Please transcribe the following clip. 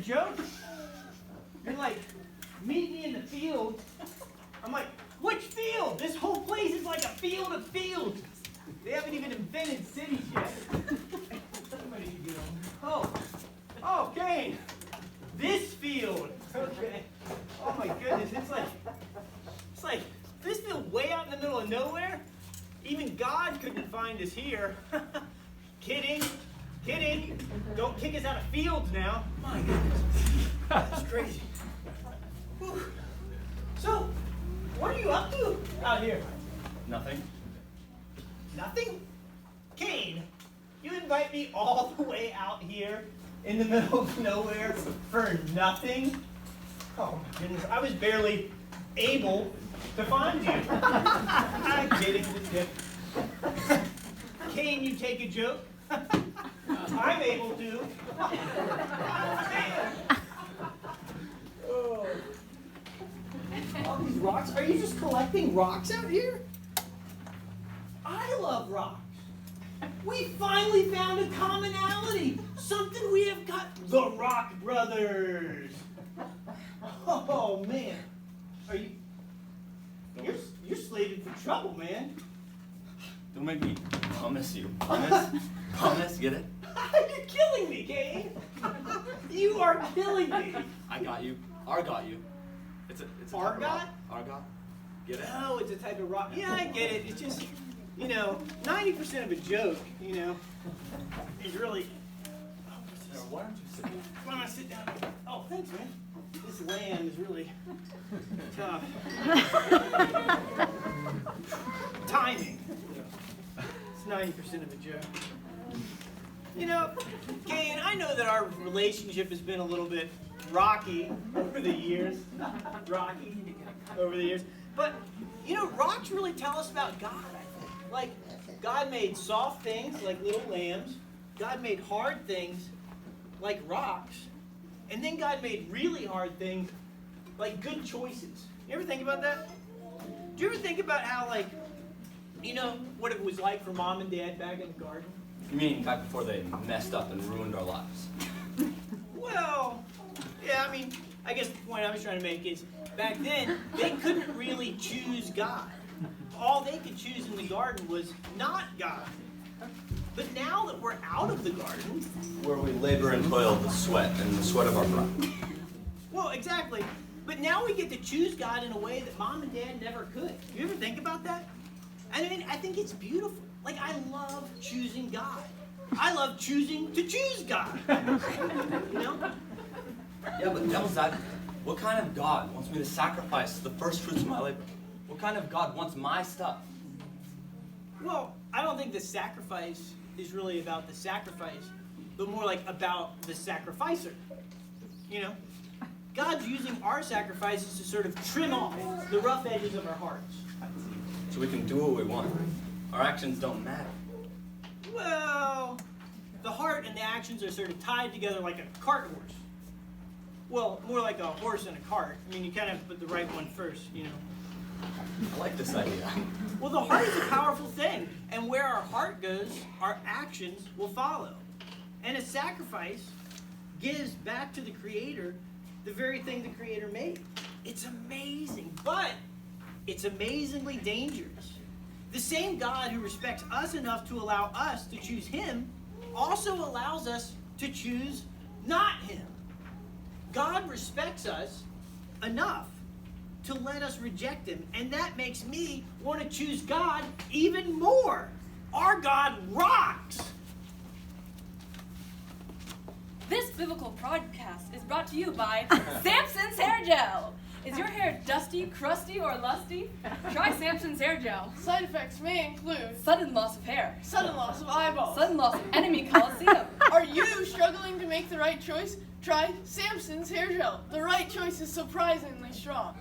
joke? You're like, meet me in the field. I'm like, which field? This whole place is like a field of fields. They haven't even invented cities yet. Somebody can get on. Oh, Cain. This field. Okay. Oh my goodness, it's like this field way out in the middle of nowhere. Even God couldn't find us here. Kidding. Don't kick us out of fields now. My goodness. That's crazy. Whew. So, what are you up to out here? Nothing. Nothing? Cain, you invite me all the way out here in the middle of nowhere for nothing? Oh my goodness, I was barely able to find you. I'm kidding, just kidding. Cain, you take a joke. I'm able to. Oh. All these rocks? Are you just collecting rocks out here? I love rocks. We finally found a commonality. Something we have got. The Rock Brothers. Oh man. Are you? You're slated for trouble, man. Don't make me promise you. Promise, get it? You're killing me, Cain. You are killing me. I got you. Got you. It's a Argot? type of rock. Argot? Get it? Oh, it's a type of rock. Yeah, I get it. It's just, 90% of a joke, is really. Why don't you sit down? Why don't I sit down? Oh, thanks, man. This land is really tough. Timing. It's 90% of a joke. Cain, I know that our relationship has been a little bit rocky over the years. But, rocks really tell us about God, I think. Like, God made soft things like little lambs. God made hard things like rocks. And then God made really hard things like good choices. You ever think about that? Do you ever think about how, what it was like for mom and dad back in the garden? You mean back before they messed up and ruined our lives? Well, yeah, I guess the point I was trying to make is back then, they couldn't really choose God. All they could choose in the garden was not God. But now that we're out of the garden, Where we labor and toil the sweat of our brow. well, exactly. But now we get to choose God in a way that mom and dad never could. You ever think about that? I think it's beautiful. Like, I love choosing God. I love choosing to choose God. Yeah, but devil's advocate, what kind of God wants me to sacrifice the first fruits of my labor? What kind of God wants my stuff? Well, I don't think the sacrifice is really about the sacrifice, but more like about the sacrificer. God's using our sacrifices to sort of trim off the rough edges of our hearts. So we can do what we want. Our actions don't matter. Well, the heart and the actions are sort of tied together like a cart horse. Well, more like a horse and a cart. You kind of put the right one first, I like this idea. Well, the heart is a powerful thing, and where our heart goes, our actions will follow. And a sacrifice gives back to the Creator the very thing the Creator made. It's amazing, but it's amazingly dangerous. The same God who respects us enough to allow us to choose Him also allows us to choose not Him. God respects us enough to let us reject Him, and that makes me want to choose God even more. Our God rocks! This biblical podcast is brought to you by Samson's Hair Gel. Is your hair dusty, crusty, or lusty? Try Samson's Hair Gel. Side effects may include Sudden loss of hair. sudden loss of eyeballs. Sudden loss of enemy coliseum. Are you struggling to make the right choice? Try Samson's Hair Gel. The right choice is surprisingly strong.